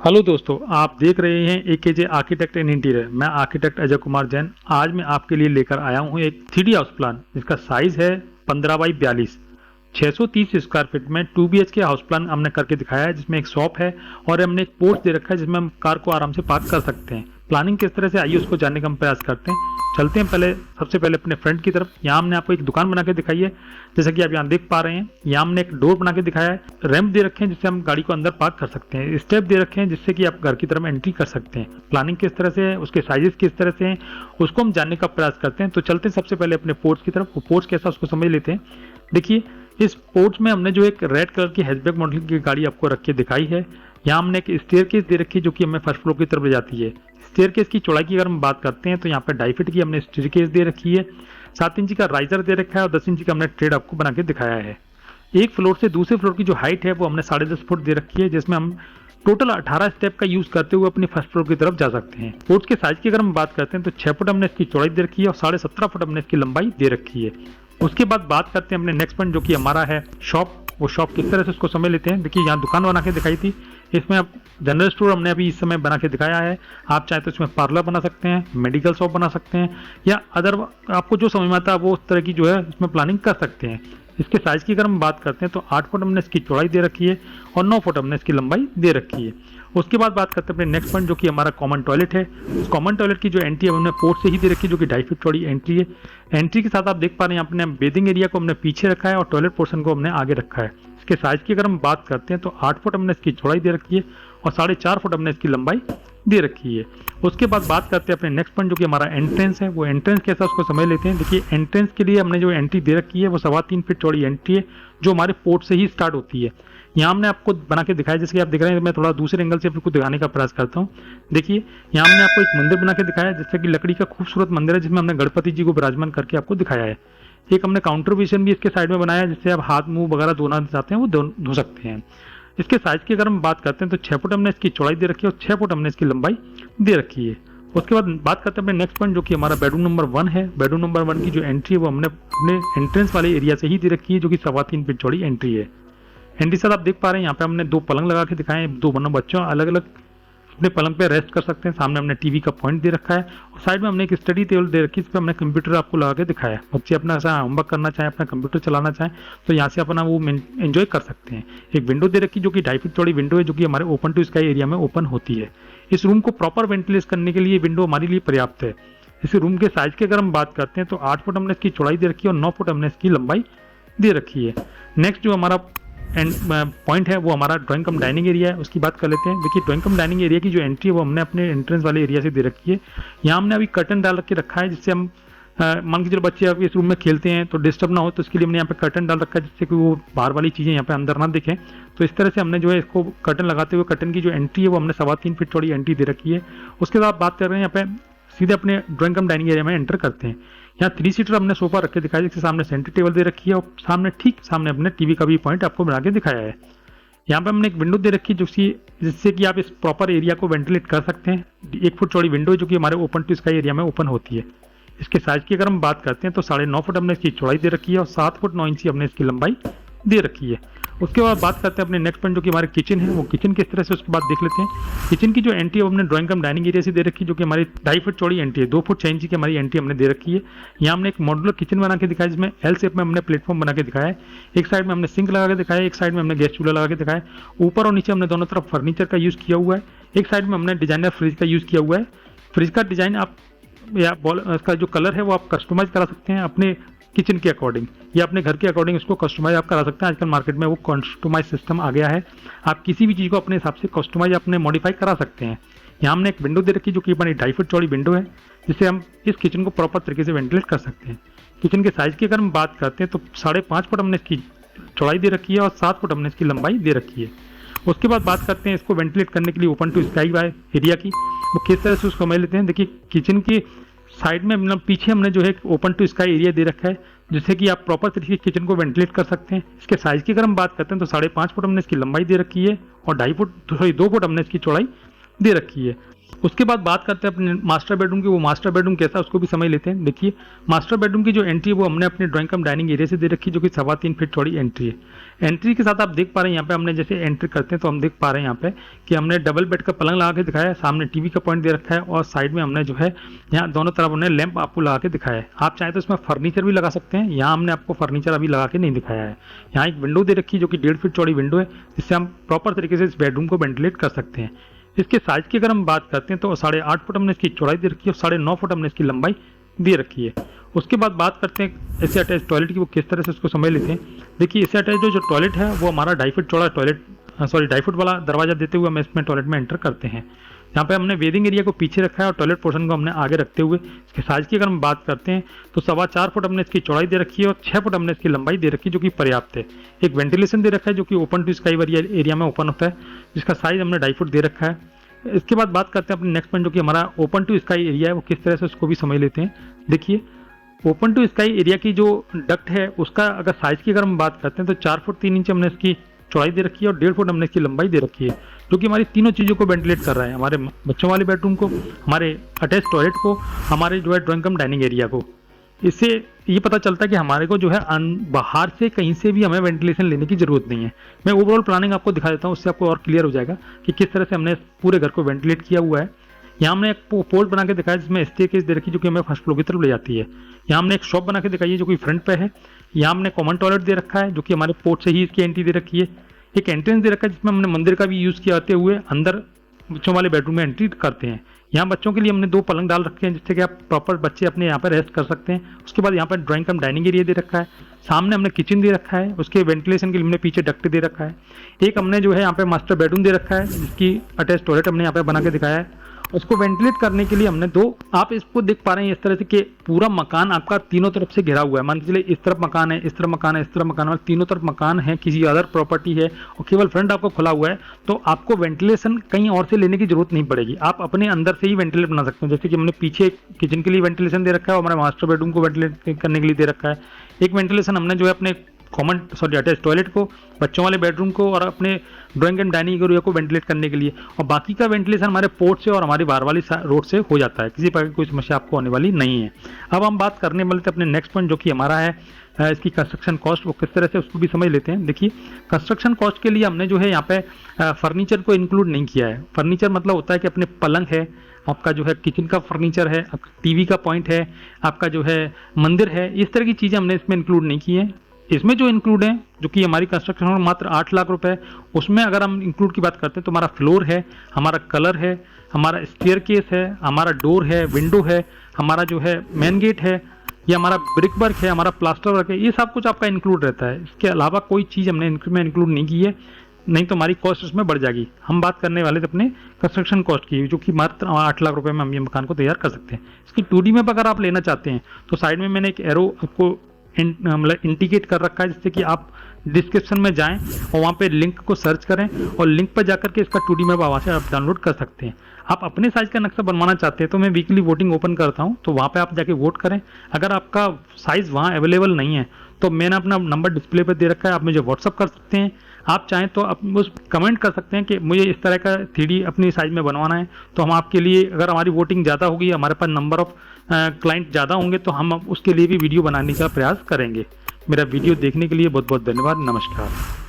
Hello दोस्तों, आप देख रहे हैं एकेजे आर्किटेक्ट एंड इंटीरियर। मैं आर्किटेक्ट अजय कुमार जैन। आज मैं आपके लिए लेकर आया हूं एक 3D हाउस प्लान जिसका साइज है 15 बाई 42, 630 स्क्वायर फीट में 2 BHK हाउस प्लान हमने करके दिखाया है, जिसमें एक शॉप है और हमने एक पोर्च दे रखा है जिसमें हम कार को आराम से पार्क कर सकते हैं। प्लानिंग किस तरह से, आइए उसको जानने का हम प्रयास करते हैं। चलते हैं सबसे पहले अपने फ्रंट की तरफ। यहाँ हमने आपको एक दुकान बना के दिखाई है, जैसा कि आप यहाँ देख पा रहे हैं। यहाँ हमने एक डोर बना के दिखाया है, रैंप दे रखे हैं जिससे हम गाड़ी को अंदर पार्क कर सकते हैं, स्टेप दे रखे हैं जिससे कि आप घर की तरफ एंट्री कर सकते हैं। प्लानिंग किस तरह से है, उसके साइजेस किस तरह से हैं, उसको हम जानने का प्रयास करते हैं। तो चलते हैं सबसे पहले अपने पोर्च की तरफ। वो पोर्च कैसा उसको समझ लेते हैं। देखिए, इस पोर्च में हमने जो एक रेड कलर की हैचबैक मॉडल की गाड़ी आपको रख के दिखाई है। यहाँ हमने एक स्टेयरकेस दे रखी है जो कि हमें फर्स्ट फ्लोर की तरफ ले जाती है। स्टेयरकेस की चौड़ाई की अगर हम बात करते हैं तो यहाँ पे 2.5 फीट की हमने स्टेयरकेस दे रखी है, 7 इंच का राइजर दे रखा है और 10 इंच का हमने ट्रेड आपको बना के दिखाया है। एक फ्लोर से दूसरे फ्लोर की जो हाइट है वो हमने 10.5 फुट दे रखी है, जिसमें हम टोटल 18 स्टेप का यूज करते हुए अपनी फर्स्ट फ्लोर की तरफ जा सकते हैं। पोर्च के साइज की अगर हम बात करते हैं तो 6 फुट हमने इसकी चौड़ाई दे रखी है और 17.5 फुट हमने इसकी लंबाई दे रखी है। उसके बाद बात करते हैं अपने नेक्स्ट पॉइंट जो कि हमारा है शॉप। वो शॉप किस तरह से उसको समझ लेते हैं। देखिए, यहाँ दुकान बना के दिखाई थी, इसमें अब जनरल स्टोर हमने अभी इस समय बना के दिखाया है। आप चाहे तो इसमें पार्लर बना सकते हैं, मेडिकल शॉप बना सकते हैं, या अदर आपको जो समझ में आता है वो उस तरह की जो है इसमें प्लानिंग कर सकते हैं। इसके साइज की अगर हम बात करते हैं तो 8 फुट हमने इसकी चौड़ाई दे रखी है और 9 फुट हमने इसकी लंबाई दे रखी है। उसके बाद बात करते हैं अपने नेक्स्ट पॉइंट जो कि हमारा कॉमन टॉयलेट है। उस कॉमन टॉयलेट की जो एंट्री है हमने पोर्ट से ही दे रखी है, जो कि 2.5 फीट चौड़ी एंट्री है। एंट्री के साथ आप देख पा रहे हैं अपने बेदिंग एरिया को हमने पीछे रखा है और टॉयलेट पोर्शन को हमने आगे रखा है। इसके साइज की अगर हम बात करते हैं तो 8 फुट हमने इसकी चौड़ाई दे रखी है और 4.5 फुट हमने इसकी लंबाई दे रखी है। उसके बाद बात करते हैं अपने नेक्स्ट पॉइंट जो कि हमारा एंट्रेंस है। वो एंट्रेंस कैसा उसको समझ लेते हैं। देखिए, एंट्रेंस के लिए हमने जो एंट्री दे रखी है वो 3.25 फीट चौड़ी एंट्री है, जो हमारे पोर्ट से ही स्टार्ट होती है। यहाँ हमने आपको बना के दिखाया, जैसे कि आप दिख रहे हैं। मैं थोड़ा दूसरे एंगल से आपको दिखाने का प्रयास करता हूँ। देखिए, यहाँ हमने आपको एक मंदिर बना के दिखाया है, जैसे कि लकड़ी का खूबसूरत मंदिर है, जिसमें हमने गणपति जी को विराजमान करके आपको दिखाया है। एक हमने काउंटर विजन भी इसके साइड में बनाया है, जिससे आप हाथ मुंह वगैरह धोना चाहते हैं वो धो सकते हैं। इसके साइज की अगर हम बात करते हैं तो 6 फुट हमने इसकी चौड़ाई दे रखी है और 6 फुट हमने इसकी लंबाई दे रखी है। उसके बाद बात करते हैं अपने नेक्स्ट पॉइंट जो कि हमारा बेडरूम नंबर 1 है। बेडरूम नंबर 1 की जो एंट्री है वो हमने अपने एंट्रेंस वाले एरिया से ही दे रखी है, जो कि 3.25 फीट चौड़ी एंट्री है। एंट्री सर आप देख पा रहे हैं, यहाँ पे हमने 2 पलंग लगा के दिखाए हैं। 2 बच्चों अलग अलग अपने पलंग पे रेस्ट कर सकते हैं। सामने हमने टीवी का पॉइंट दे रखा है और साइड में हमने एक स्टडी टेबल दे रखी है, इस पर हमने कंप्यूटर आपको लगा के दिखाया है। बच्चे अपना ऐसा होमवर्क करना चाहें, अपना कंप्यूटर चलाना चाहें तो यहाँ से अपना वो एंजॉय कर सकते हैं। एक विंडो दे रखी जो कि 2.5 फीट चौड़ी विंडो है, जो कि हमारे ओपन टू स्काई एरिया में ओपन होती है। इस रूम को प्रॉपर वेंटिलेट करने के लिए विंडो हमारे लिए पर्याप्त है। इस रूम के साइज की अगर हम बात करते हैं तो 8 फुट हमने इसकी चौड़ाई दे रखी है और 9 फुट हमने इसकी लंबाई दे रखी है। नेक्स्ट जो हमारा पॉइंट है वो हमारा ड्राइंग कम डाइनिंग एरिया है, उसकी बात कर लेते हैं। देखिए, ड्राइंग कम डाइनिंग एरिया की जो एंट्री है वो हमने अपने एंट्रेंस वाले एरिया से दे रखी है। यहाँ हमने अभी कर्टन डाल के रखा है, जिससे हम मान के चलो बच्चे अभी इस रूम में खेलते हैं तो डिस्टर्ब ना हो, तो इसके लिए हमने यहाँ पे कर्टन डाल रखा है, जिससे कि वो बाहर वाली चीज़ें यहाँ पे अंदर ना दिखें। तो इस तरह से हमने जो है इसको कर्टन लगाते हुए कर्टन की जो एंट्री है वो हमने 3.25 फीट चौड़ी एंट्री दे रखी है। उसके बाद बात कर रहे हैं यहाँ पे सीधे अपने ड्राइंग कम डाइनिंग एरिया में एंटर करते हैं। यहाँ 3 सीटर हमने सोफा रख के दिखाया, जिसके सामने सेंटर टेबल दे रखी है और सामने ठीक सामने अपने टीवी का भी पॉइंट आपको बना के दिखाया है। यहाँ पे हमने एक विंडो दे रखी है जिससे कि आप इस प्रॉपर एरिया को वेंटिलेट कर सकते हैं। 1 फुट चौड़ी विंडो जो कि हमारे ओपन टू स्काई एरिया में ओपन होती है। इसके साइज की अगर हम बात करते हैं तो 9.5 फुट हमने इसकी चौड़ाई दे रखी है और 7 फुट 9 इंच की हमने इसकी लंबाई दे रखी है। उसके बाद बात करते हैं अपने नेक्स्ट पॉइंट जो कि हमारे किचन है। वो किचन किस तरह से उसके बाद देख लेते हैं। किचन की जो एंट्री है वो हमने ड्राइंग कम डाइनिंग एरिया से दे रखी है, जो कि हमारी 2.5 फुट चौड़ी एंट्री है। 2 फुट 6 इंच की हमारी एंट्री हमने दे रखी है। यहाँ हमने एक मॉड्यूलर किचन बना के दिखाया, जिसमें एल शेप में हमने प्लेटफॉर्म बना के दिखाया है। एक साइड में हमने सिंक लगा के दिखाया है, एक साइड में हमने गैस चूल्हा लगा के दिखाया है। ऊपर और नीचे हमने दोनों तरफ फर्नीचर का यूज़ किया हुआ है। एक साइड में हमने डिजाइनर फ्रिज का यूज़ किया हुआ है। फ्रिज का डिजाइन आप या इसका जो कलर है वो आप कस्टमाइज करा सकते हैं अपने किचन के अकॉर्डिंग, या अपने घर के अकॉर्डिंग उसको कस्टमाइज आप करा सकते हैं। आजकल मार्केट में वो कस्टमाइज सिस्टम आ गया है, आप किसी भी चीज़ को अपने हिसाब से कस्टमाइज अपने मॉडिफाई करा सकते हैं। यहाँ हमने एक विंडो दे रखी जो कि हमारी 2.5 फुट चौड़ी विंडो है, जिससे हम इस किचन को प्रॉपर तरीके से वेंटिलेट कर सकते हैं। किचन के साइज की अगर हम बात करते हैं तो 5.5 फुट हमने इसकी चौड़ाई दे रखी है और 7 फुट हमने इसकी लंबाई दे रखी है। उसके बाद बात करते हैं इसको वेंटिलेट करने के लिए ओपन टू स्काई एरिया की, वो किस तरह से उसको समझ लेते हैं। देखिए, किचन की साइड में मतलब पीछे हमने जो है ओपन टू स्काई एरिया दे रखा है, जिससे कि आप प्रॉपर तरीके से किचन को वेंटिलेट कर सकते हैं। इसके साइज की अगर हम बात करते हैं तो 5.5 फुट हमने इसकी लंबाई दे रखी है और 2.5 फुट 2 फुट हमने इसकी चौड़ाई दे रखी है। उसके बाद बात करते हैं अपने मास्टर बेडरूम की। वो मास्टर बेडरूम कैसा है उसको भी समझ लेते हैं। देखिए मास्टर बेडरूम की जो एंट्री है वो हमने अपने ड्राइंग कम डाइनिंग एरिया से दे रखी है, जो कि 3.25 फीट चौड़ी एंट्री है। एंट्री के साथ आप देख पा रहे हैं यहाँ पे हमने जैसे एंट्री करते हैं तो हम देख पा रहे हैं यहाँ पे कि हमने डबल बेड का पलंग लगा के दिखाया है, सामने टीवी का पॉइंट दे रखा है और साइड में हमने जो है यहाँ दोनों तरफ हमने लैंप आपको लगा के दिखाया है। आप चाहे तो इसमें फर्नीचर भी लगा सकते हैं, यहाँ हमने आपको फर्नीचर अभी लगा के नहीं दिखाया है। यहाँ एक विंडो दे रखी है जो कि 1.5 फीट चौड़ी विंडो है, जिससे हम प्रॉपर तरीके से इस बेडरूम को वेंटिलेट कर सकते हैं। इसके साइज की अगर हम बात करते हैं तो 8.5 फुट हमने इसकी चौड़ाई दे रखी है और 9.5 फुट हमने इसकी लंबाई दे रखी है। उसके बाद बात करते हैं ऐसे अटैच टॉयलेट की, वो किस तरह से उसको समझ लेते हैं। देखिए इससे अटैच जो टॉयलेट है वो हमारा 2.5 फुट चौड़ा टॉयलेट 2.5 फुट वाला दरवाजा देते हुए हम इसमें टॉयलेट में एंटर करते हैं। यहाँ पे हमने वेदिंग एरिया को पीछे रखा है और टॉयलेट पोर्शन को हमने आगे रखते हुए इसके साइज की अगर हम बात करते हैं तो 4.25 फुट हमने इसकी चौड़ाई दे रखी है और 6 फुट हमने इसकी लंबाई दे रखी है, जो कि पर्याप्त है। एक वेंटिलेशन दे रखा है जो कि ओपन टू स्काई एरिया में ओपन होता है, जिसका साइज हमने 2.5 फुट दे रखा है। इसके बाद बात करते हैं अपने नेक्स्ट पॉइंट जो कि हमारा ओपन टू स्काई एरिया है, वो किस तरह से उसको भी समझ लेते हैं। देखिए ओपन टू स्काई एरिया की जो डक्ट है उसका अगर साइज की अगर हम बात करते हैं तो 4 फुट 3 इंच हमने इसकी चौड़ाई दे रखी है और 1.5 फुट हमने इसकी लंबाई दे रखी है, जो कि हमारी तीनों चीज़ों को वेंटिलेट कर रहा है, हमारे बच्चों वाले बेडरूम को, हमारे अटैच टॉयलेट को, हमारे जो है ड्राइंग कम डाइनिंग एरिया को। इससे ये पता चलता है कि हमारे को जो है बाहर से कहीं से भी हमें वेंटिलेशन लेने की जरूरत नहीं है। मैं ओवरऑल प्लानिंग आपको दिखा देता हूँ, उससे आपको और क्लियर हो जाएगा कि किस तरह से हमने पूरे घर को वेंटिलेट किया हुआ है। यहाँ हमने एक पोल बना के दिखाया जिसमें स्टेयरकेस दे रखी जो कि हमें फर्स्ट फ्लोर की तरफ ले जाती है। यहाँ हमने एक शॉप बना के दिखाई है जो कि फ्रंट पे है। यहाँ हमने कॉमन टॉयलेट दे रखा है जो कि हमारे पोर्ट से ही इसकी एंट्री दे रखी है। एक एंट्रेंस दे रखा है जिसमें हमने मंदिर का भी यूज़ किया आते हुए अंदर बच्चों वाले बेडरूम में एंट्री करते हैं। यहाँ बच्चों के लिए हमने 2 पलंग डाल रखे हैं जिससे कि आप प्रॉपर बच्चे अपने यहाँ पर रेस्ट कर सकते हैं। उसके बाद यहाँ पर ड्राइंग कम डाइनिंग एरिया दे रखा है, सामने हमने किचन दे रखा है, उसके वेंटिलेशन के लिए हमने पीछे डक्ट दे रखा है। एक हमने जो है यहाँ पे मास्टर बेडरूम दे रखा है जिसकी अटैच टॉयलेट हमने यहाँ पे बना के दिखाया है। उसको वेंटिलेट करने के लिए हमने 2, आप इसको देख पा रहे हैं इस तरह से कि पूरा मकान आपका तीनों तरफ से घिरा हुआ है। मान के चलिए इस तरफ मकान है, इस तरफ मकान है, इस तरफ मकान है, तीनों तरफ मकान है, किसी अदर प्रॉपर्टी है और केवल फ्रंट आपको खुला हुआ है, तो आपको वेंटिलेशन कहीं और से लेने की जरूरत नहीं पड़ेगी। आप अपने अंदर से ही वेंटिलेट बना सकते हैं। जैसे कि हमने पीछे किचन के लिए वेंटिलेशन दे रखा है और हमारे मास्टर बेडरूम को वेंटिलेट करने के लिए दे रखा है। एक वेंटिलेशन हमने जो है अपने अटैच टॉयलेट को, बच्चों वाले बेडरूम को और अपने ड्राइंग एंड डाइनिंग एरिया को वेंटिलेट करने के लिए, और बाकी का वेंटिलेशन हमारे पोर्ट से और हमारी बाहर वाली रोड से हो जाता है। किसी प्रकार की कोई समस्या आपको होने वाली नहीं है। अब हम बात करने वाले थे अपने नेक्स्ट पॉइंट जो कि हमारा है इसकी कंस्ट्रक्शन कॉस्ट, वो किस तरह से उसको भी समझ लेते हैं। देखिए कंस्ट्रक्शन कॉस्ट के लिए हमने जो है यहाँ पे फर्नीचर को इंक्लूड नहीं किया है। फर्नीचर मतलब होता है कि अपने पलंग है, आपका जो है किचन का फर्नीचर है, आपका टीवी का पॉइंट है, आपका जो है मंदिर है, इस तरह की चीज़ें हमने इसमें इंक्लूड नहीं की है। इसमें जो इंक्लूड है जो कि हमारी कंस्ट्रक्शन में मात्र 8 लाख रुपए, उसमें अगर हम इंक्लूड की बात करते हैं तो हमारा फ्लोर है, हमारा कलर है, हमारा स्टेयरकेस है, हमारा डोर है, विंडो है, हमारा जो है मेन गेट है, ये हमारा ब्रिक वर्क है, हमारा प्लास्टर वर्क है, ये सब कुछ आपका इंक्लूड रहता है। इसके अलावा कोई चीज़ हमने इनमें इंक्लूड नहीं की है, नहीं तो हमारी कॉस्ट उसमें बढ़ जाएगी। हम बात करने वाले थे अपने कंस्ट्रक्शन कॉस्ट की जो कि मात्र 8 लाख रुपए में हम ये मकान को तैयार कर सकते हैं। इसकी 2D मैप अगर आप लेना चाहते हैं तो साइड में मैंने एक एरो आपको मतलब इंडिकेट कर रखा है, जिससे कि आप डिस्क्रिप्शन में जाएं और वहाँ पे लिंक को सर्च करें और लिंक पर जाकर के इसका 2D मैप वहाँ से आप डाउनलोड कर सकते हैं। आप अपने साइज का नक्शा बनवाना चाहते हैं तो मैं वीकली वोटिंग ओपन करता हूँ, तो वहाँ पे आप जाके वोट करें। अगर आपका साइज़ वहाँ अवेलेबल नहीं है तो मैंने अपना नंबर डिस्प्ले पर दे रखा है, आप मुझे व्हाट्सअप कर सकते हैं। आप चाहें तो आप उस कमेंट कर सकते हैं कि मुझे इस तरह का 3D अपनी साइज में बनवाना है, तो हम आपके लिए, अगर हमारी वोटिंग ज़्यादा होगी, हमारे पास नंबर ऑफ क्लाइंट ज़्यादा होंगे तो हम उसके लिए भी वीडियो बनाने का प्रयास करेंगे। मेरा वीडियो देखने के लिए बहुत बहुत धन्यवाद। नमस्कार।